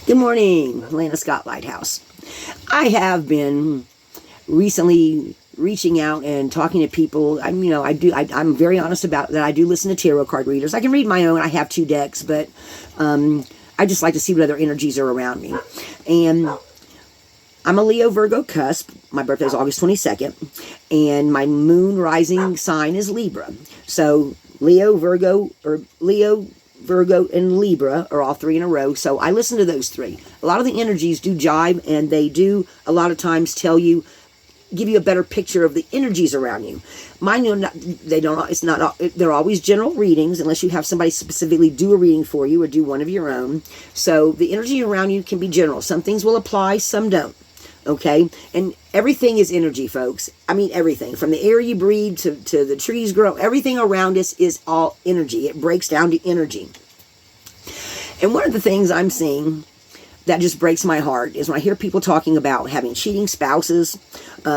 Good morning, Lana Scott Lighthouse. I have been recently reaching out and talking to people. I'm very honest about that. I do listen to tarot card readers. I can read my own. I have 2 decks, but I just like to see what other energies are around me. And I'm a Leo Virgo cusp. My birthday is August 22nd, and my moon rising sign is Libra. So Leo, Virgo, and Libra are all 3 in a row. So I listen to those 3. A lot of the energies do jive, and they do a lot of times give you a better picture of the energies around you. Mine, they're always general readings unless you have somebody specifically do a reading for you or do one of your own. So the energy around you can be general. Some things will apply, some don't. Okay? And everything is energy, folks. I mean, everything. From the air you breathe to the trees grow, everything around us is all energy. It breaks down to energy. And one of the things I'm seeing that just breaks my heart is when I hear people talking about having cheating spouses,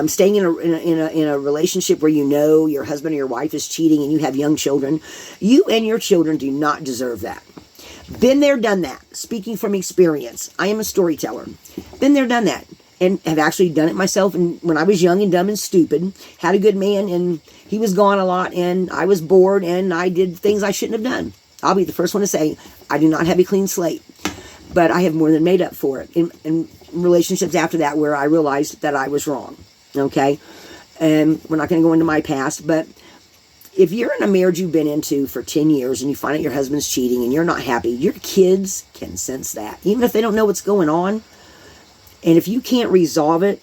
staying in a relationship where you know your husband or your wife is cheating and you have young children. You and your children do not deserve that. Been there, done that. Speaking from experience. I am a storyteller. Been there, done that. And have actually done it myself. And when I was young and dumb and stupid, had a good man, and he was gone a lot, and I was bored, and I did things I shouldn't have done. I'll be the first one to say, I do not have a clean slate. But I have more than made up for it in relationships after that where I realized that I was wrong. Okay? And we're not going to go into my past, but if you're in a marriage you've been into for 10 years and you find out your husband's cheating and you're not happy, your kids can sense that. Even if they don't know what's going on. And if you can't resolve it,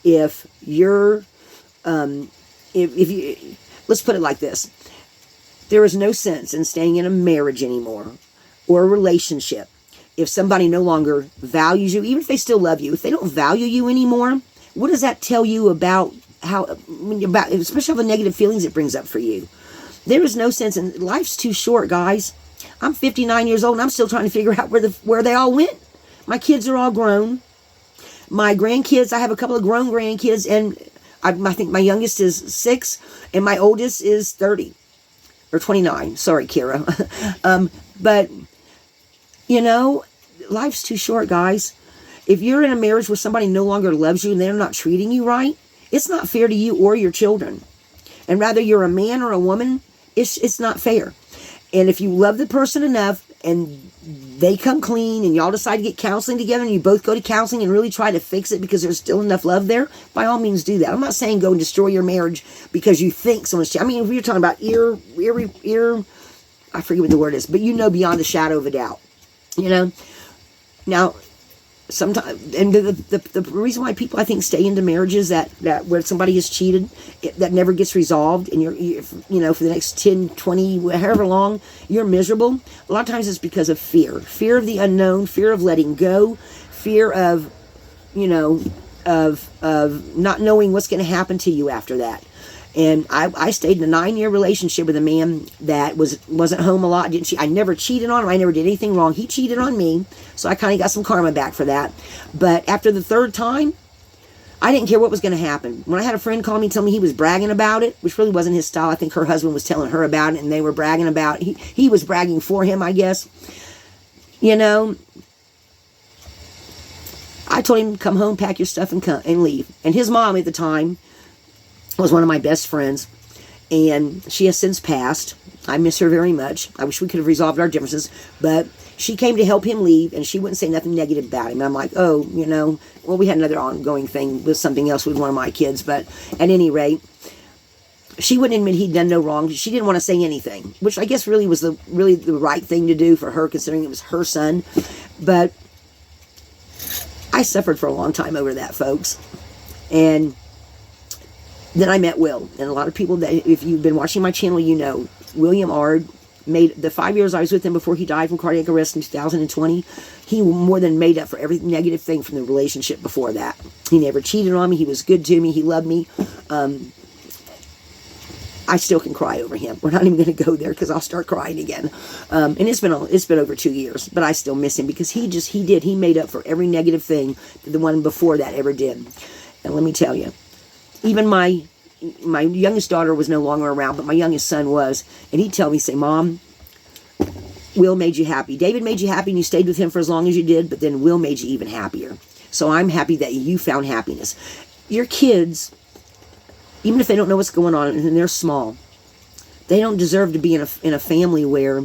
if you, let's put it like this. There is no sense in staying in a marriage anymore or a relationship if somebody no longer values you, even if they still love you. If they don't value you anymore, what does that tell you about especially how the negative feelings it brings up for you? There is no sense, and life's too short, guys. I'm 59 years old, and I'm still trying to figure out where they all went. My kids are all grown. My grandkids, I have a couple of grown grandkids, and I think my youngest is 6, and my oldest is 30. Or 29. Sorry, Kira. But, life's too short, guys. If you're in a marriage where somebody no longer loves you and they're not treating you right, it's not fair to you or your children. And rather you're a man or a woman, it's not fair. And if you love the person enough and they come clean and y'all decide to get counseling together and you both go to counseling and really try to fix it because there's still enough love there, by all means do that. I'm not saying go and destroy your marriage because you think someone's cheating. I mean, if you're talking about I forget what the word is, but beyond a shadow of a doubt. Now, sometimes, and the reason why people, I think, stay into marriages that where somebody has cheated, that never gets resolved, and you're for the next 10, 20, however long, you're miserable. A lot of times it's because of fear of the unknown, fear of letting go, fear of, of not knowing what's going to happen to you after that. And I stayed in a 9-year relationship with a man that wasn't home a lot. I never cheated on him. I never did anything wrong. He cheated on me, so I kind of got some karma back for that. But after the 3rd time, I didn't care what was going to happen. When I had a friend call me and tell me he was bragging about it, which really wasn't his style. I think her husband was telling her about it, and they were bragging about it. He was bragging for him, I guess. I told him, come home, pack your stuff, and leave. And his mom at the time was one of my best friends, and she has since passed. I miss her very much. I wish we could have resolved our differences, but she came to help him leave, and she wouldn't say nothing negative about him. And I'm like, well, we had another ongoing thing with something else with one of my kids, but at any rate, she wouldn't admit he'd done no wrong. She didn't want to say anything, which I guess really was the right thing to do for her, considering it was her son. But I suffered for a long time over that, folks. And then I met Will, and a lot of people that, if you've been watching my channel, William Ard made the 5 years I was with him before he died from cardiac arrest in 2020. He more than made up for every negative thing from the relationship before that. He never cheated on me. He was good to me. He loved me. I still can cry over him. We're not even going to go there because I'll start crying again. And it's been over 2 years, but I still miss him because he made up for every negative thing that the one before that ever did. And let me tell you, even my youngest daughter was no longer around, but my youngest son was, and he'd tell me, say, Mom, Will made you happy. David made you happy and you stayed with him for as long as you did, but then Will made you even happier. So I'm happy that you found happiness. Your kids, even if they don't know what's going on and they're small, they don't deserve to be in a family where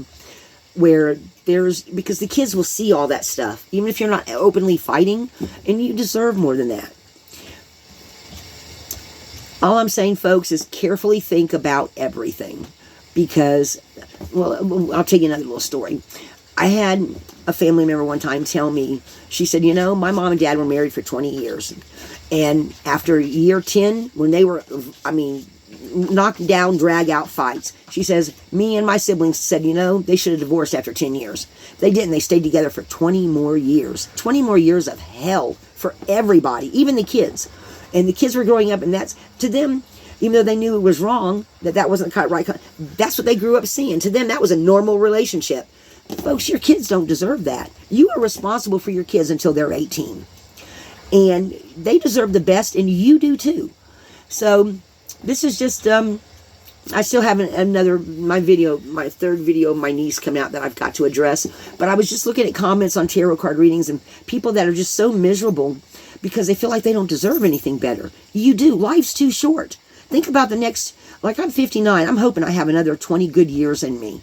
because the kids will see all that stuff, even if you're not openly fighting, and you deserve more than that. All I'm saying, folks, is carefully think about everything. Because, well, I'll tell you another little story. I had a family member one time tell me, she said, my mom and dad were married for 20 years. And after year 10, when they were, knocked down, drag out fights, she says, me and my siblings said, they should have divorced after 10 years. They didn't. They stayed together for 20 more years. 20 more years of hell for everybody, even the kids. And the kids were growing up, and that's, to them, even though they knew it was wrong, that wasn't the right, that's what they grew up seeing. To them, that was a normal relationship. Folks, your kids don't deserve that. You are responsible for your kids until they're 18. And they deserve the best, and you do too. So, this is just, I still have my third video of my niece come out that I've got to address. But I was just looking at comments on tarot card readings and people that are just so miserable because they feel like they don't deserve anything better. You do. Life's too short. Think about the next, I'm 59. I'm hoping I have another 20 good years in me.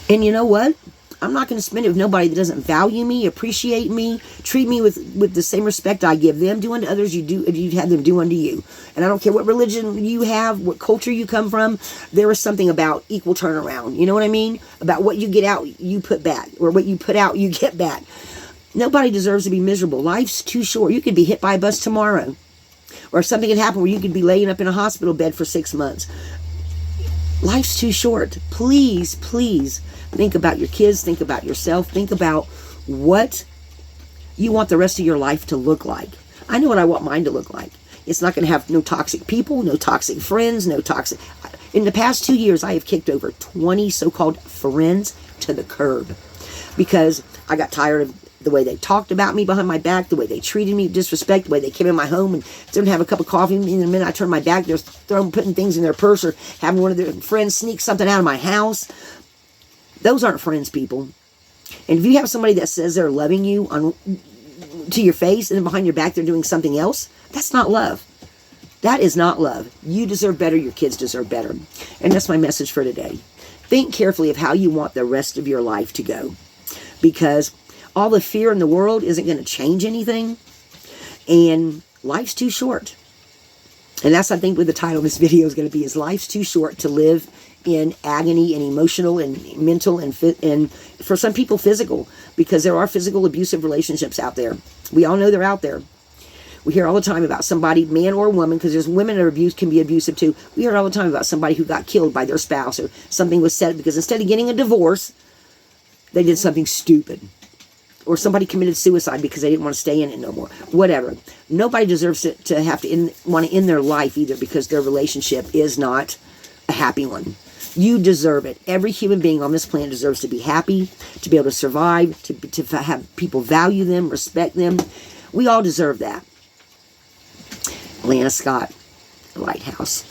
And you know what? I'm not going to spend it with nobody that doesn't value me, appreciate me, treat me with the same respect I give them. Do unto others you'd have them do unto you. And I don't care what religion you have, what culture you come from, there is something about equal turnaround. You know what I mean? About what you get out, you put back. Or what you put out, you get back. Nobody deserves to be miserable. Life's too short. You could be hit by a bus tomorrow. Or something could happen where you could be laying up in a hospital bed for 6 months. Life's too short. Please, please think about your kids. Think about yourself. Think about what you want the rest of your life to look like. I know what I want mine to look like. It's not going to have no toxic people, no toxic friends, no toxic... In the past 2 years, I have kicked over 20 so-called friends to the curb. Because I got tired of the way they talked about me behind my back, the way they treated me, disrespect, the way they came in my home and didn't have a cup of coffee. And in a minute I turned my back, they're putting things in their purse or having one of their friends sneak something out of my house. Those aren't friends, people. And if you have somebody that says they're loving you to your face and then behind your back they're doing something else, that's not love. That is not love. You deserve better. Your kids deserve better. And that's my message for today. Think carefully of how you want the rest of your life to go. Because all the fear in the world isn't going to change anything. And life's too short. And that's, I think, what the title of this video is going to be, is life's too short to live in agony and emotional and mental and for some people physical. Because there are physical abusive relationships out there. We all know they're out there. We hear all the time about somebody, man or woman, because there's women that are can be abusive too. We hear all the time about somebody who got killed by their spouse or something was said because instead of getting a divorce, they did something stupid. Or somebody committed suicide because they didn't want to stay in it no more. Whatever. Nobody deserves to have to want to end their life either because their relationship is not a happy one. You deserve it. Every human being on this planet deserves to be happy, to be able to survive, to have people value them, respect them. We all deserve that. Lana Scott, Lighthouse.